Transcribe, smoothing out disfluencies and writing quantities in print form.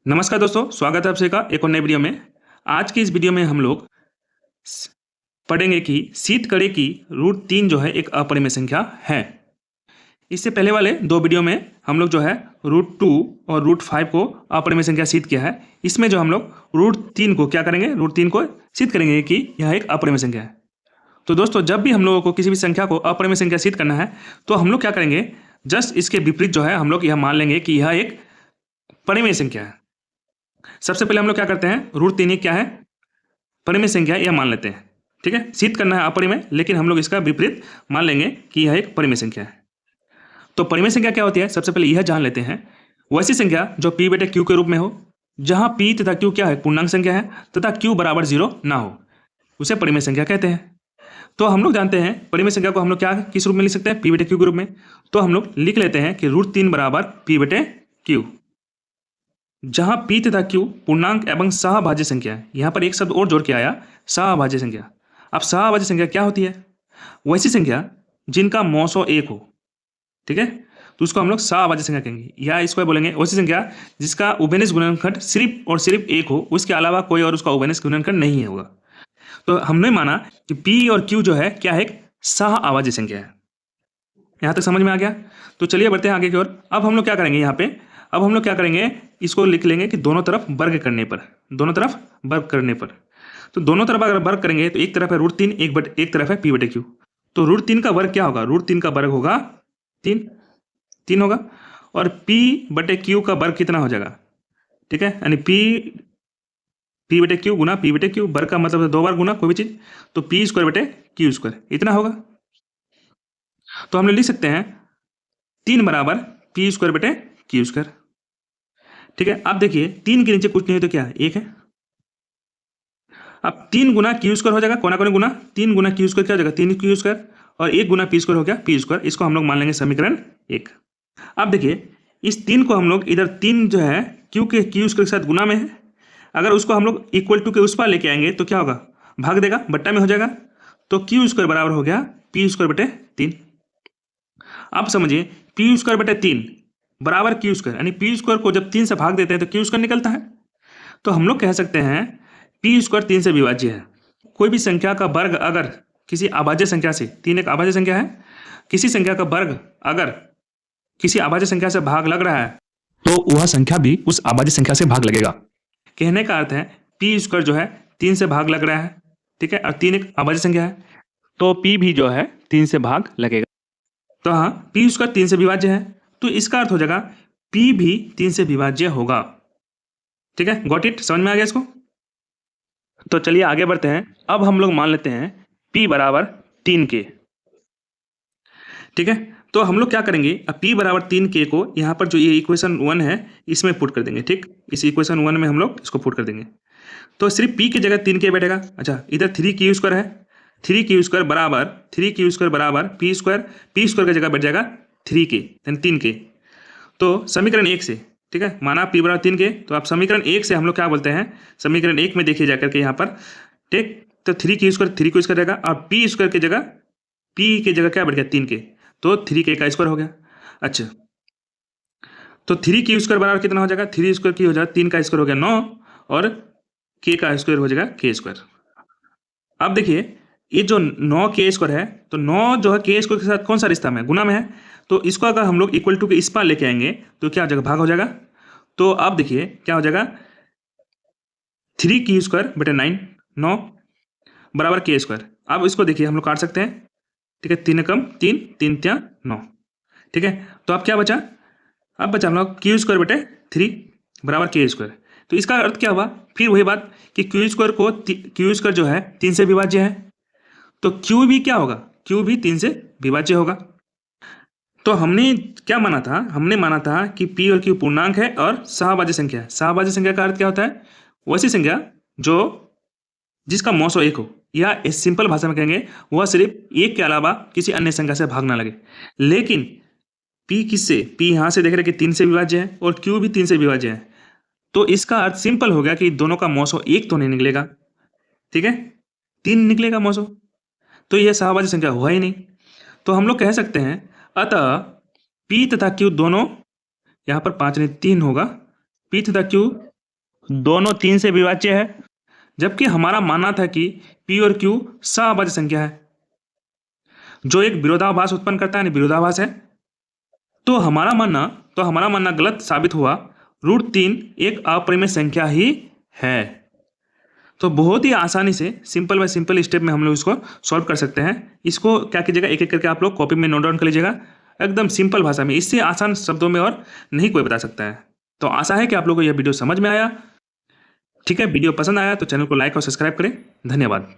नमस्कार दोस्तों, स्वागत है आप सभी का एक और नई वीडियो में। आज की इस वीडियो में हम लोग स- पढ़ेंगे कि शीतकड़ी की रूट 3 जो है एक अपरिमेय संख्या है। इससे पहले वाले दो वीडियो में हम लोग जो है रूट 2 और रूट 5 को अपरिमेय संख्या सिद्ध किया है। इसमें जो हम लोग रूट 3 को क्या करेंगे, रूट 3 को सिद्ध करेंगे कि यह एक अपरिमेय संख्या है। तो दोस्तों, जब भी हम लोगों को किसी भी संख्या को अपरिमेय संख्या सिद्ध करना है तो हम लोग क्या करेंगे, जस्ट इसके विपरीत जो है हम लोग यह मान लेंगे कि यह एक परिमेय संख्या है। सबसे पहले हम लोग क्या करते हैं, रूट 3 क्या है, परिमेय संख्या यह मान लेते हैं। ठीक है, सिद्ध करना है अपरिमेय, लेकिन हम लोग इसका विपरीत मान लेंगे कि यह एक परिमेय संख्या है। तो परिमेय संख्या क्या होती है, सबसे पहले यह जान लेते हैं। वैसी संख्या जो p बटे q के रूप में हो, जहां p तथा q क्या है, पूर्णांक संख्या है, तथा q बराबर 0 ना हो, उसे परिमेय संख्या कहते हैं। तो हम लोग जानते हैं परिमेय संख्या को हम लोग क्या किस रूप में लिख सकते हैं, p बटे q के रूप में। तो हम लोग लिख लेते हैं कि रूट 3 बराबर p बटे q, जहां p तथा q पूर्णांक एवं सहभाज्य संख्या है। यहां पर एक शब्द और जोड़ के आया, सहभाज्य संख्या। अब सहभाज्य संख्या क्या होती है, वैसी संख्या जिनका मौसो 1 हो। ठीक है, तो उसको हम लोग सहभाज्य संख्या कहेंगे, या इसको बोलेंगे वैसी संख्या जिसका उभयनिष्ठ गुणनखंड सिर्फ और सिर्फ 1 हो, उसके अलावा कोई और उसका उभयनिष्ठ गुणनखंड नहीं होगा। तो हमने माना कि p और q जो है क्या है, एक सहअभाज्य संख्या है। यहाँ तक समझ में आ गया। तो चलिए बढ़ते हैं आगे की ओर। अब हम लोग क्या करेंगे, यहाँ पे अब हम लोग क्या करेंगे, इसको लिख लेंगे कि दोनों तरफ वर्ग करने पर, दोनों तरफ वर्ग करने पर। तो दोनों तरफ अगर वर्ग करेंगे तो एक तरफ है रूट 3, एक तरफ है p बटे q। तो रूट 3 का वर्ग क्या होगा, रूट 3 का वर्ग होगा 3 होगा, और p बटे q का वर्ग कितना हो जाएगा। ठीक है, यानी p बटे q गुना p बटे q, वर्ग का मतलब है दो बार गुना कोई भी चीज, तो p स्क्वायर बटे q स्क्वायर इतना होगा। तो हम लोग लिख सकते हैं 3 बराबर p स्क्वायर बटे q स्क्वायर। ठीक है, अब देखिए 3 के नीचे कुछ नहीं है तो क्या है, 1 है। अब 3 गुना क्यू स्क्वायर हो जाएगा, कोना कोने गुना 3 गुना क्यू स्क्वायर क्या हो जाएगा, 3 क्यू स्क्वायर, और 1 गुना पी स्क्वायर हो गया पी स्क्वायर। इसको हम लोग मान लेंगे समीकरण 1। अब देखिए इस 3 को हम लोग इधर 3 जो है क्यू के क्यू स्क्वायर के साथ गुना में है, अगर उसको हम लोग इक्वल टू के उस पर लेके आएंगे तो क्या होगा, भाग देगा, बट्टा में हो जाएगा। तो क्यू स्क्वायर बराबर हो गया पी स्क्वायर बटे 3। अब समझिए पी स्क्वायर बटे 3 बराबर क्यू स्क्वायर, यानी पी स्क्वायर को जब 3 से भाग देते हैं तो क्यू स्क्वायर निकलता है। तो हम लोग कह सकते हैं पी स्क्वायर 3 से विभाज्य है। कोई भी संख्या का वर्ग अगर किसी अभाज्य संख्या से, 3 एक अभाज्य संख्या है, किसी संख्या का वर्ग अगर किसी अभाज्य संख्या से भाग लग रहा है तो वह संख्या भी उस अभाज्य संख्या से भाग लगेगा। कहने का अर्थ है पी स्क्वायर जो है 3 से भाग लग रहा है, ठीक है, और 3 एक अभाज्य संख्या है, तो पी भी जो है 3 से भाग लगेगा। तो हाँ, पी स्क्वायर 3 से विभाज्य है, तो इसका अर्थ हो जाएगा पी भी 3 से विभाज्य होगा। ठीक है, गॉट इट, समझ में आ गया इसको। तो चलिए आगे बढ़ते हैं। अब हम लोग मान लेते हैं p बराबर 3 के। ठीक है, तो हम लोग क्या करेंगे, अब p बराबर 3 के को यहाँ पर जो ये इक्वेशन 1 है इसमें पुट कर देंगे। ठीक, इस इक्वेशन 1 में हम लोग इसको पुट कर देंगे, तो सिर्फ p की जगह 3 के बैठेगा। अच्छा, इधर 3 स्क्वायर है, 3 स्क्वायर बराबर p स्क्वायर, p स्क्वायर की जगह बैठ जाएगा 3 के, यानी 3 के। तो समीकरण 1 से, ठीक है, माना p बराबर 3 के, तो आप समीकरण 1 से हम लोग क्या बोलते हैं, समीकरण 1 में देखिए जाकर के यहाँ पर, ठीक, तो 3 स्क्वायर 3 को स्क्वायर रहेगा, और p स्क्वायर की जगह p की जगह क्या बैठ गया 3 के, तो 3 का स्क्वायर हो गया। अच्छा, तो 3 स्क्वायर बराबर कितना हो जाएगा, 3 स्क्वायर की हो जाएगा 3 का स्क्वायर हो गया 9, और k का स्क्वायर हो जाएगा k स्क्वायर। अब देखिए ये जो 9 के स्क्वायर है, तो 9 जो है के स्क्वायर के साथ कौन सा रिश्ता में, गुना में है, तो इसको अगर हम लोग इक्वल टू के इस पार लेके आएंगे तो क्या हो जाएगा, भाग हो जाएगा। तो अब देखिए क्या हो जाएगा, 3 स्क्वायर बटे 9 बराबर के स्क्वायर। अब इसको देखिए हम लोग काट सकते हैं, ठीक है, 3 कम 3, 3 त्या 9। ठीक है, तो अब क्या बचा, अब बचा हम लोग क्यू स्क्वायर बटे 3 बराबर के स्क्वायर। तो इसका अर्थ क्या हुआ, फिर वही बात कि क्यू स्क्वायर जो है 3 से विभाज्य है, तो क्यू भी क्या होगा, क्यू भी 3 से विभाज्य होगा। तो हमने क्या माना था, हमने माना था कि p और q पूर्णांक है और सहभाज्य संख्या है। सहभाज्य संख्या का अर्थ क्या होता है, वैसी संख्या जो जिसका मौसो 1 हो, या इस सिंपल भाषा में कहेंगे वह सिर्फ 1 के अलावा किसी अन्य संख्या से भाग ना लगे। लेकिन p किससे, p यहाँ से देख रहे कि 3 से विभाज्य है और q भी 3 से विभाज्य है, तो इसका अर्थ सिंपल हो गया कि दोनों का मौसो 1 तो नहीं निकलेगा। ठीक है, 3 निकलेगा मौसो, तो यह सहभाज्य संख्या हुआ ही नहीं। तो हम लोग कह सकते हैं अतः p तथा q दोनों, यहाँ पर 5 नहीं 3 होगा, p तथा q दोनों 3 से विभाज्य है, जबकि हमारा मानना था कि P और Q सह संख्या है, जो एक विरोधाभास उत्पन्न करता है, विरोधाभास है। तो हमारा मानना गलत साबित हुआ। √3 एक अपरिमेय संख्या ही है। तो बहुत ही आसानी से सिंपल बाय सिंपल स्टेप में हम लोग इसको सॉल्व कर सकते हैं। इसको क्या कीजिएगा, एक एक करके आप लोग कॉपी में नोट डाउन कर लीजिएगा, एकदम सिंपल भाषा में। इससे आसान शब्दों में और नहीं कोई बता सकता है। तो आशा है कि आप लोगों को यह वीडियो समझ में आया। ठीक है, वीडियो पसंद आया तो चैनल को लाइक और सब्सक्राइब करें। धन्यवाद।